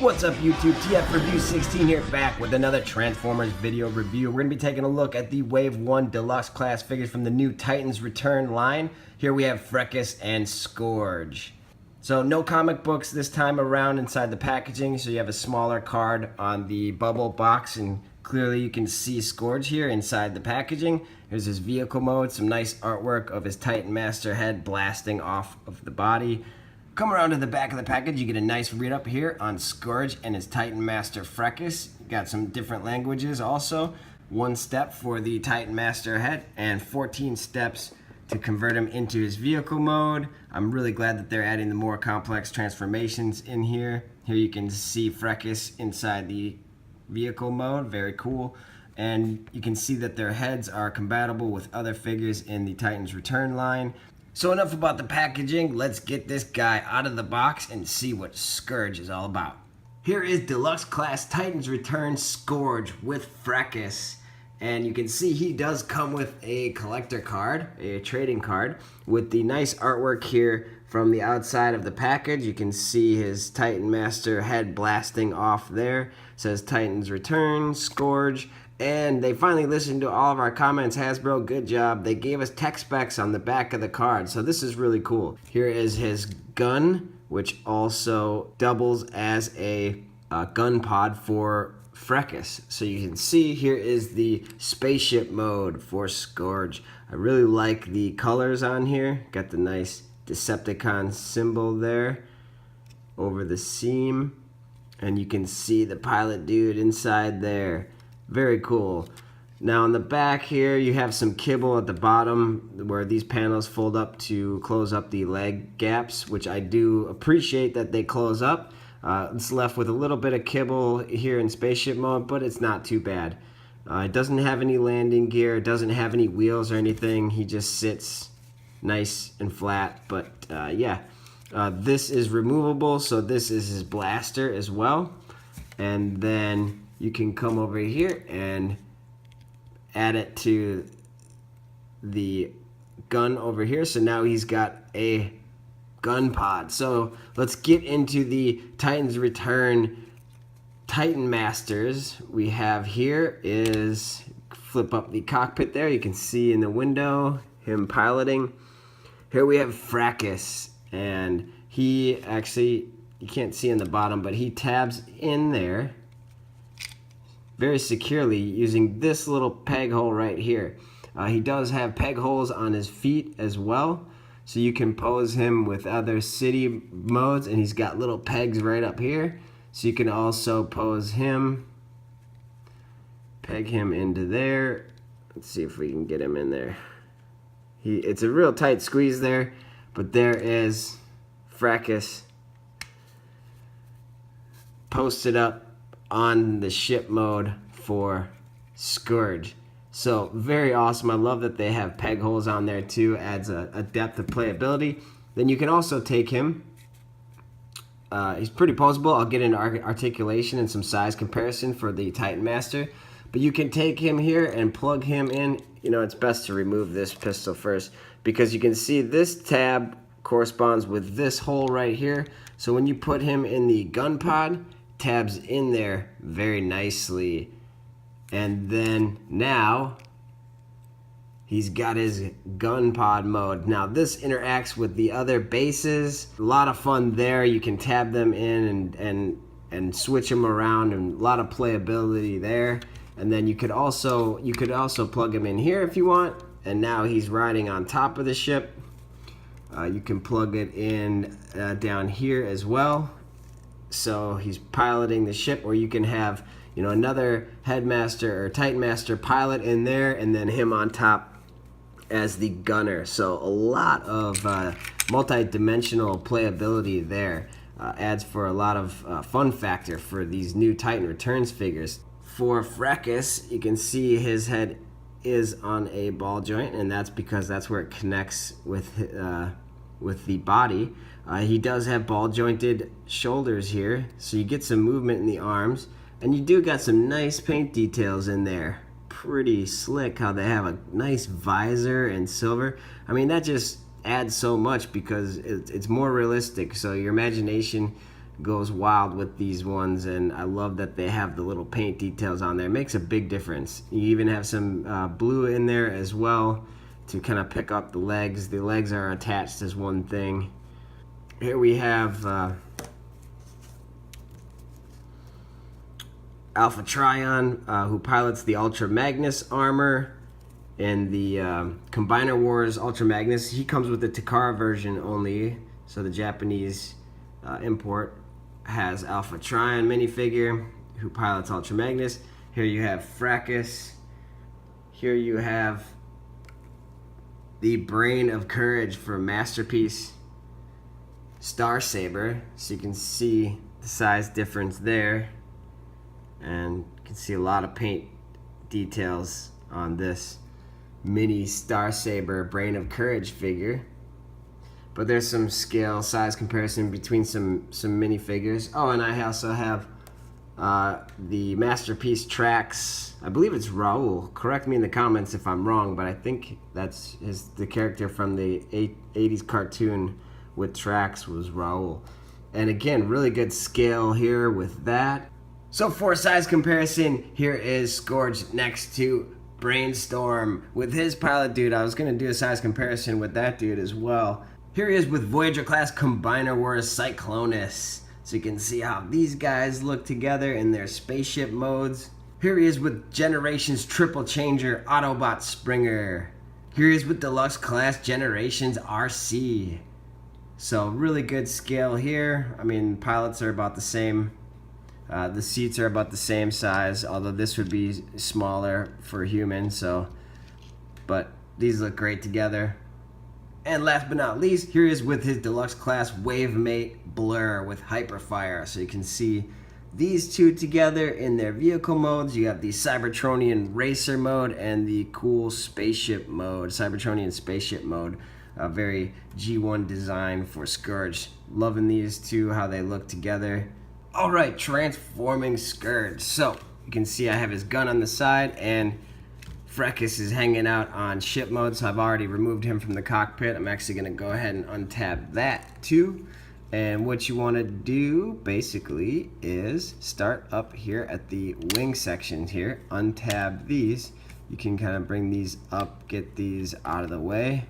What's up YouTube, TF Review 16 here, back with another Transformers video review. We're going to be taking a look at the Wave 1 Deluxe class figures from the new Titans Return line. Here we have Fracas and Scourge. So no comic books this time around inside the packaging, so you have a smaller card on the bubble box, and clearly you can see Scourge here inside the packaging. Here's his vehicle mode, some nice artwork of his Titan Master head blasting off of the body. Come around to the back of the package, you get a nice read up here on Scourge and his Titan Master Fracas. You got some different languages also. 1 step for the Titan Master head and 14 steps to convert him into his vehicle mode. I'm really glad that they're adding the more complex transformations in here. Here you can see Fracas inside the vehicle mode, very cool. And you can see that their heads are compatible with other figures in the Titans Return line. So enough about the packaging, let's get this guy out of the box and see what Scourge is all about. Here is Deluxe Class Titans Return Scourge with Fracas. And you can see he does come with a collector card, a trading card, with the nice artwork here from the outside of the package. You can see his Titan Master head blasting off there. It says Titans Return, Scourge. And they finally listened to all of our comments. Hasbro, good job. They gave us tech specs on the back of the card, so this is really cool. Here is his gun, which also doubles as a gun pod for Fracas. So you can see here is the spaceship mode for Scourge. I really like the colors on here. Got the nice Decepticon symbol there over the seam. And you can see the pilot dude inside there. Very cool. Now on the back here you have some kibble at the bottom where these panels fold up to close up the leg gaps, which I do appreciate that they close up. It's left with a little bit of kibble here in spaceship mode, but it's not too bad. It doesn't have any landing gear, it doesn't have any wheels or anything. He just sits nice and flat, but yeah. This is removable, so this is his blaster as well. And then you can come over here and add it to the gun over here. So now he's got a gun pod. So let's get into the Titans Return Titan Masters. We have here is, flip up the cockpit there. You can see in the window him piloting. Here we have Fracas, and he actually, you can't see in the bottom, but he tabs in there very securely using this little peg hole right here. He does have peg holes on his feet as well, so you can pose him with other city modes, and he's got little pegs right up here, so you can also pose him, peg him into there. Let's see if we can get him in there. It's a real tight squeeze there, but there is Fracas posted up on the ship mode for Scourge. So very awesome. I love that they have peg holes on there too. Adds a depth of playability. Then you can also take him. He's pretty poseable. I'll get into articulation and some size comparison for the Titan Master. But you can take him here and plug him in. You know, it's best to remove this pistol first, because you can see this tab corresponds with this hole right here. So when you put him in the gun pod, tabs in there very nicely. And then now he's got his gun pod mode. Now this interacts with the other bases. A lot of fun there. You can tab them in and switch them around, and a lot of playability there. And then you could also plug him in here if you want, and now he's riding on top of the ship. You can plug it in down here as well. So he's piloting the ship, or you can have, you know, another Headmaster or Titan Master pilot in there, and then him on top as the gunner. So a lot of multi-dimensional playability there. Adds for a lot of fun factor for these new Titan Returns figures. For Fracas, you can see his head is on a ball joint, and that's because that's where it connects with the body. He does have ball jointed shoulders here, so you get some movement in the arms, and you do got some nice paint details in there. Pretty slick how they have a nice visor and silver. I mean, that just adds so much because it's more realistic, so your imagination goes wild with these ones, and I love that they have the little paint details on there. It makes a big difference. You even have some blue in there as well to kind of pick up the legs. The legs are attached as one thing. Here we have Alpha Trion, who pilots the Ultra Magnus armor and the Combiner Wars Ultra Magnus. He comes with the Takara version only, so the Japanese import has Alpha Trion minifigure, who pilots Ultra Magnus. Here you have Fracas. Here you have the Brain of Courage for Masterpiece Star Saber, so you can see the size difference there, and you can see a lot of paint details on this mini Star Saber Brain of Courage figure. But there's some scale size comparison between some minifigures. Oh, and I also have the Masterpiece Tracks. I believe it's Raul. Correct me in the comments if I'm wrong, but I think that's the character from the 80s cartoon with Tracks was Raul. And again, really good scale here with that. So for size comparison, here is Scourge next to Brainstorm with his pilot dude. I was going to do a size comparison with that dude as well. Here he is with Voyager class Combiner Wars Cyclonus. So you can see how these guys look together in their spaceship modes. Here he is with Generations Triple Changer Autobot Springer. Here he is with Deluxe class Generations RC. So really good scale here. I mean, pilots are about the same. The seats are about the same size, although this would be smaller for humans. But these look great together. And last but not least, here he is with his Deluxe class Wavemate Blur with Hyperfire. So you can see these two together in their vehicle modes. You have the Cybertronian Racer mode and the cool Spaceship mode, Cybertronian Spaceship mode. A very G1 design for Scourge. Loving these two, how they look together. Alright, transforming Scourge. So, you can see I have his gun on the side, and Fracas is hanging out on ship mode, so I've already removed him from the cockpit. I'm actually going to go ahead and untab that too. And what you want to do, basically, is start up here at the wing sections here. Untab these. You can kind of bring these up, get these out of the way.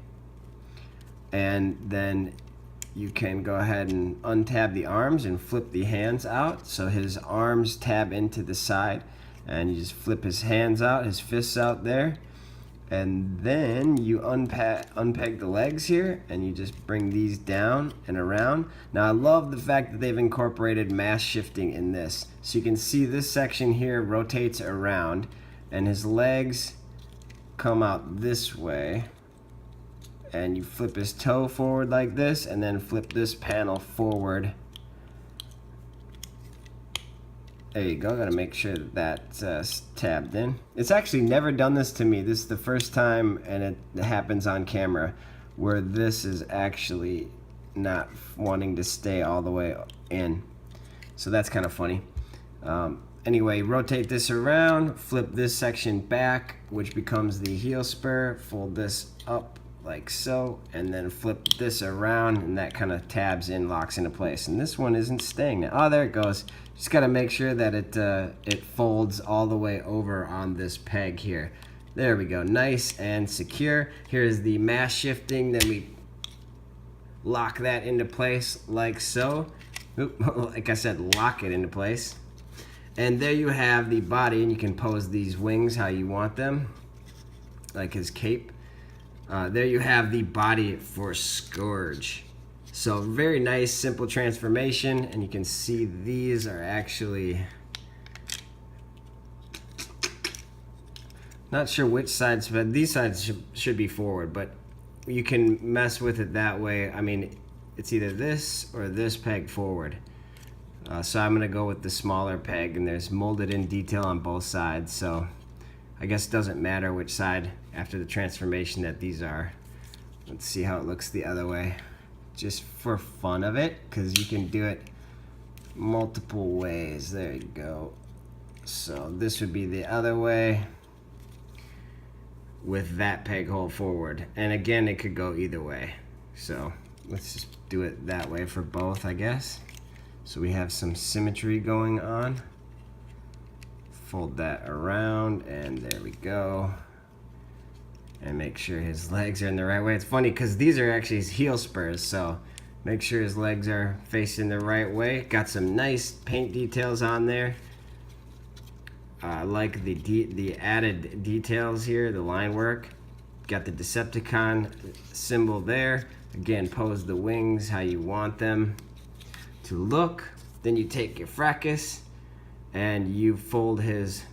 And then you can go ahead and untab the arms and flip the hands out, so his arms tab into the side, and you just flip his hands out, his fists out there, and then you unpeg the legs here, and you just bring these down and around. Now I love the fact that they've incorporated mass shifting in this, so you can see this section here rotates around, and his legs come out this way. And you flip his toe forward like this, and then flip this panel forward. There you go. Gotta make sure that that's tabbed in. It's actually never done this to me. This is the first time, and it happens on camera, where this is actually not wanting to stay all the way in. So that's kind of funny. Anyway, rotate this around, flip this section back, which becomes the heel spur, fold this up like so, and then flip this around, and that kind of tabs in, locks into place. And this one isn't staying now. Oh, there it goes. Just got to make sure that it folds all the way over on this peg here. There we go, nice and secure. Here's the mass shifting, then we lock that into place like so. Oop, like I said, lock it into place. And there you have the body, and you can pose these wings how you want them, like his cape. There you have the body for Scourge. So very nice, simple transformation, and you can see these are actually, not sure which sides, but these sides should be forward, but you can mess with it that way. I mean, it's either this or this peg forward. So I'm gonna go with the smaller peg, and there's molded in detail on both sides, so I guess it doesn't matter which side after the transformation that these are. Let's see how it looks the other way, just for fun of it, because you can do it multiple ways. There you go. So this would be the other way with that peg hole forward, and again it could go either way, so let's just do it that way for both, I guess. So we have some symmetry going on. Fold that around, and there we go. And make sure his legs are in the right way. It's funny because these are actually his heel spurs, so make sure his legs are facing the right way. Got some nice paint details on there. I like the added details here, the line work. Got the Decepticon symbol there. Again, pose the wings how you want them to look. Then you take your Fracas and you fold his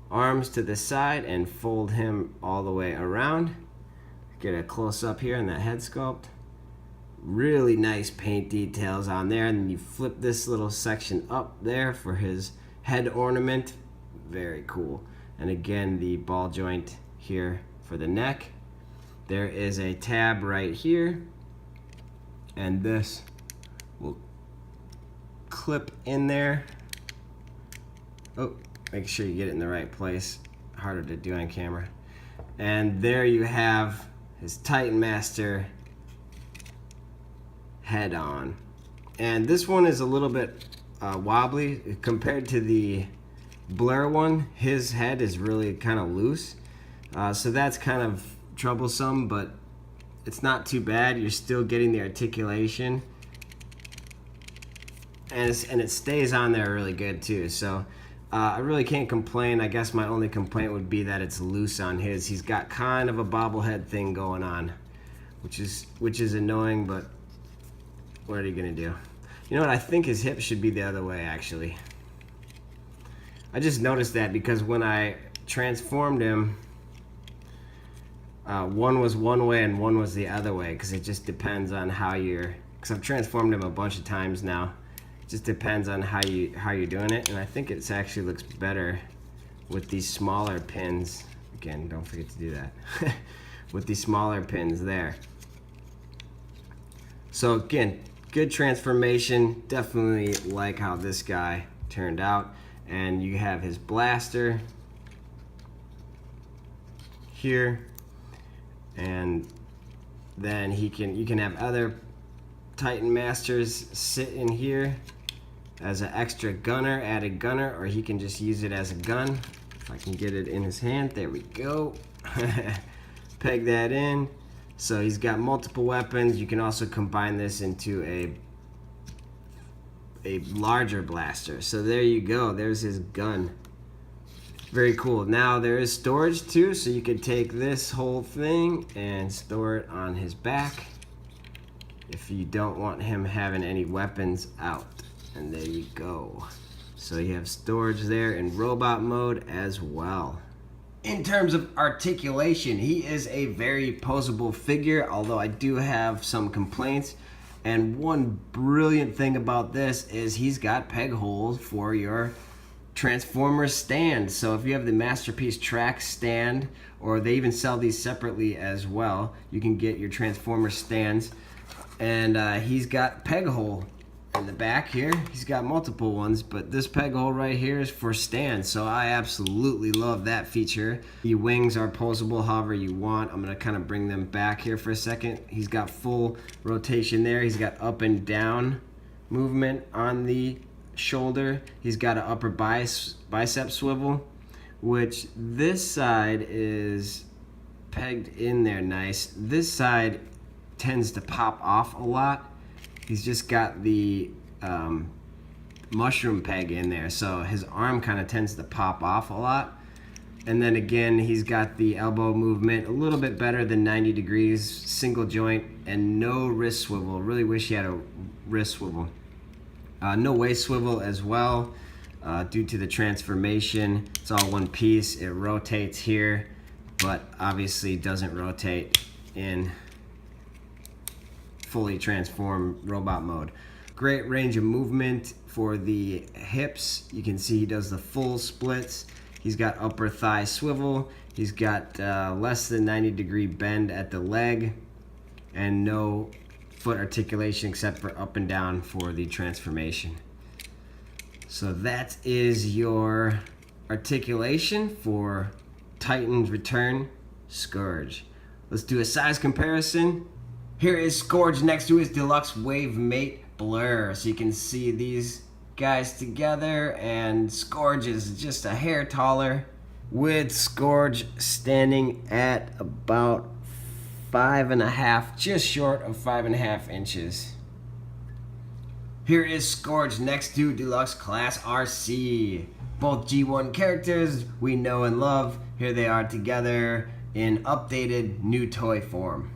arms to the side and fold him all the way around. Get a close up here on that head sculpt. Really nice paint details on there, and then you flip this little section up there for his head ornament. Very cool. And again, the ball joint here for the neck. There is a tab right here, and this will clip in there. Oh, make sure you get it in the right place. Harder to do on camera. And there you have his Titan Master head on. And this one is a little bit wobbly compared to the Blur one. His head is really kind of loose. So that's kind of troublesome, but it's not too bad. You're still getting the articulation. And it stays on there really good too. So I really can't complain. I guess my only complaint would be that it's loose on his. He's got kind of a bobblehead thing going on, which is annoying, but what are you gonna do? You know what? I think his hip should be the other way, actually. I just noticed that because when I transformed him, one was one way and one was the other way, because it just depends on how you're. Because I've transformed him a bunch of times now. Just depends on how you're doing it, and I think it actually looks better with these smaller pins. Again, don't forget to do that. With these smaller pins there. So again, good transformation. Definitely like how this guy turned out. And you have his blaster here, and then you can have other Titan Masters sit in here as an extra gunner, added gunner, or he can just use it as a gun. If I can get it in his hand, there we go. Peg that in. So he's got multiple weapons. You can also combine this into a larger blaster. So there you go. There's his gun. Very cool. Now there is storage too, so you can take this whole thing and store it on his back if you don't want him having any weapons out. And there you go. So you have storage there in robot mode as well. In terms of articulation, he is a very poseable figure, although I do have some complaints. And one brilliant thing about this is he's got peg holes for your Transformers stand. So if you have the Masterpiece Track stand, or they even sell these separately as well, you can get your Transformer stands. And he's got peg hole in the back here. He's got multiple ones, but this peg hole right here is for stands, so I absolutely love that feature. The wings are poseable however you want. I'm gonna kind of bring them back here for a second. He's got full rotation there. He's got up and down movement on the shoulder. He's got an upper bicep swivel, which this side is pegged in there nice. This side tends to pop off a lot. He's just got the mushroom peg in there, so his arm kind of tends to pop off a lot. And then again, he's got the elbow movement a little bit better than 90 degrees, single joint, and no wrist swivel. Really wish he had a wrist swivel. No waist swivel as well, due to the transformation. It's all one piece. It rotates here, but obviously doesn't rotate in fully transformed robot mode. Great range of movement for the hips. You can see he does the full splits. He's got upper thigh swivel. He's got less than 90 degree bend at the leg, and no foot articulation except for up and down for the transformation. So that is your articulation for Titan's Return Scourge. Let's do a size comparison. Here is Scourge next to his deluxe Wave Mate blur, so you can see these guys together, and Scourge is just a hair taller, with Scourge standing at about 5.5, just short of 5.5 inches. Here is Scourge next to Deluxe Class RC. Both G1 characters we know and love. Here they are together in updated new toy form.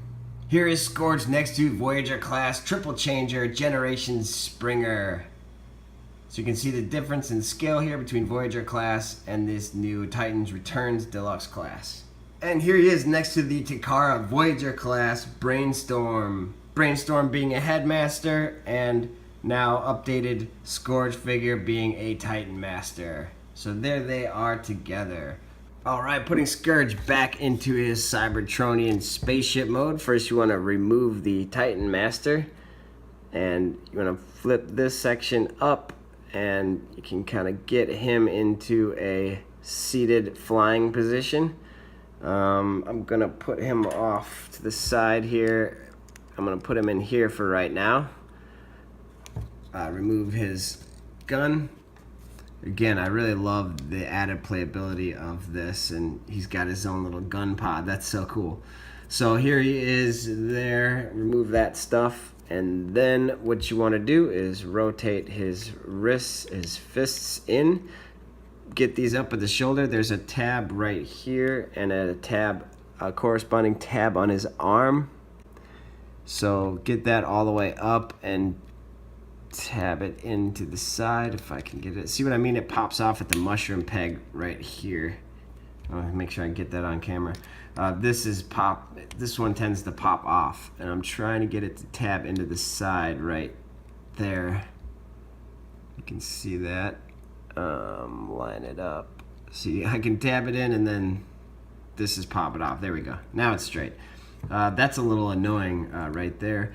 Here is Scourge next to Voyager Class Triple Changer Generation Springer. So you can see the difference in scale here between Voyager Class and this new Titans Returns Deluxe Class. And here he is next to the Takara Voyager Class Brainstorm. Brainstorm being a headmaster, and now updated Scourge figure being a Titan Master. So there they are together. Alright, putting Scourge back into his Cybertronian spaceship mode. First you want to remove the Titan Master, and you want to flip this section up, and you can kind of get him into a seated flying position. I'm going to put him off to the side here. I'm going to put him in here for right now. Remove his gun. Again, I really love the added playability of this, and he's got his own little gun pod. That's so cool. So here he is there. Remove that stuff, and then what you want to do is rotate his wrists, his fists in. Get these up at the shoulder. There's a tab right here, and a corresponding tab on his arm. So get that all the way up and tab it into the side if I can get it. See what I mean? It pops off at the mushroom peg right here. I'll make sure I get that on camera. This one tends to pop off, and I'm trying to get it to tab into the side right there. You can see that. Line it up. See, I can tab it in, and then this is popping off. There we go. Now it's straight. That's a little annoying right there.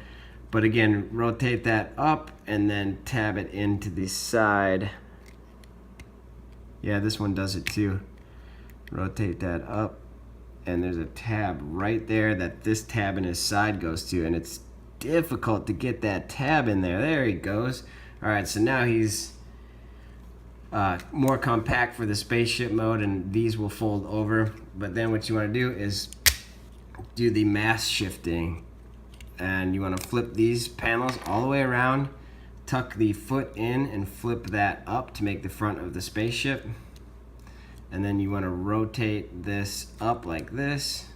But again, rotate that up and then tab it into the side. Yeah, this one does it too. Rotate that up, and there's a tab right there that this tab in his side goes to, and it's difficult to get that tab in there. There he goes. All right, so now he's more compact for the spaceship mode, and these will fold over. But then what you want to do is do the mass shifting. And you want to flip these panels all the way around, tuck the foot in and flip that up to make the front of the spaceship. And then you want to rotate this up like this.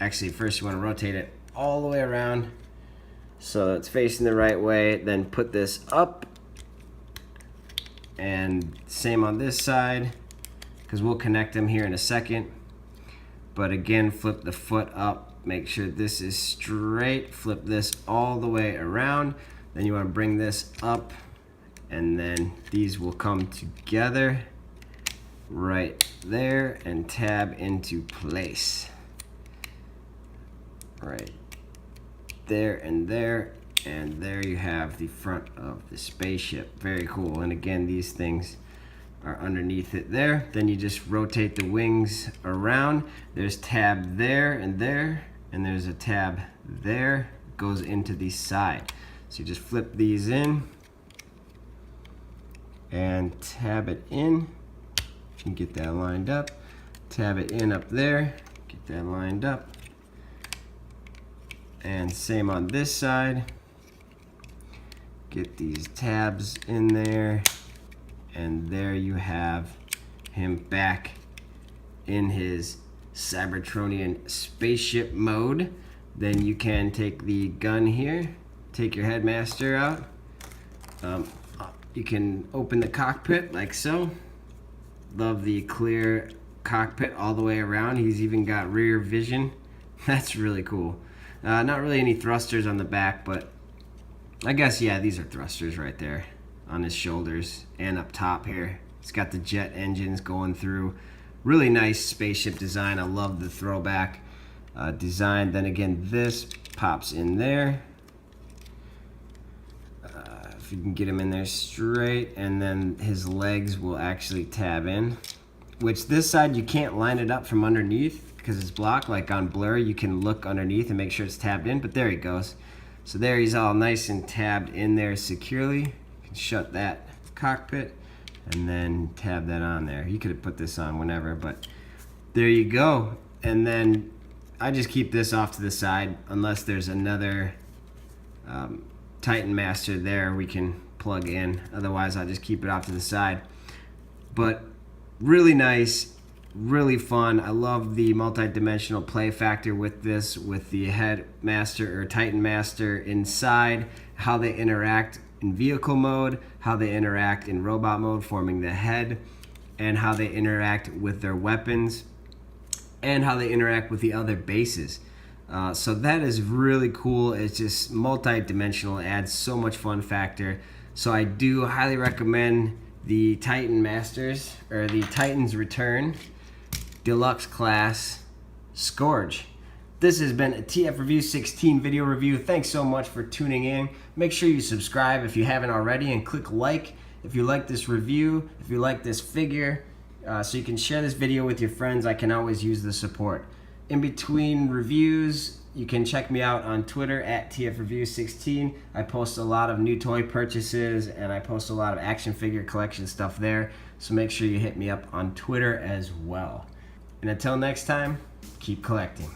Actually, first you want to rotate it all the way around so it's facing the right way. Then put this up, and same on this side, because we'll connect them here in a second. But again, flip the foot up. Make sure this is straight. Flip this all the way around. Then you want to bring this up, and then these will come together right there and tab into place. Right there, and there you have the front of the spaceship. Very cool. And again, these things are underneath it there. Then you just rotate the wings around. There's tab there, and there's a tab there. It goes into the side. So you just flip these in and tab it in. You can get that lined up. Tab it in up there. Get that lined up. And same on this side. Get these tabs in there. And there you have him back in his Cybertronian spaceship mode. Then you can take the gun here, take your headmaster out. You can open the cockpit like so. Love the clear cockpit all the way around. He's even got rear vision. That's really cool. Not really any thrusters on the back, but I guess, yeah, these are thrusters right there on his shoulders and up top here. It's got the jet engines going through. Really nice spaceship design. I love the throwback design. Then again, this pops in there. If you can get him in there straight, and then his legs will actually tab in. Which this side you can't line it up from underneath because it's blocked. Like on Blur, you can look underneath and make sure it's tabbed in, but there he goes. So there he's all nice and tabbed in there securely. You can shut that cockpit and then tab that on there. You could have put this on whenever, but there you go. And then I just keep this off to the side unless there's another Titan Master there we can plug in. Otherwise, I'll just keep it off to the side. But really nice, really fun. I love the multi-dimensional play factor with this, with the head master or Titan Master inside, how they interact in vehicle mode, how they interact in robot mode, forming the head, and how they interact with their weapons, and how they interact with the other bases. So that is really cool. It's just multi-dimensional, adds so much fun factor. So I do highly recommend the Titan Masters, or the Titans Return Deluxe Class Scourge. This has been a TF Review 16 video review. Thanks so much for tuning in. Make sure you subscribe if you haven't already, and click like if you like this review, if you like this figure, so you can share this video with your friends. I can always use the support. In between reviews, you can check me out on Twitter at TFReview16. I post a lot of new toy purchases, and I post a lot of action figure collection stuff there. So make sure you hit me up on Twitter as well. And until next time, keep collecting.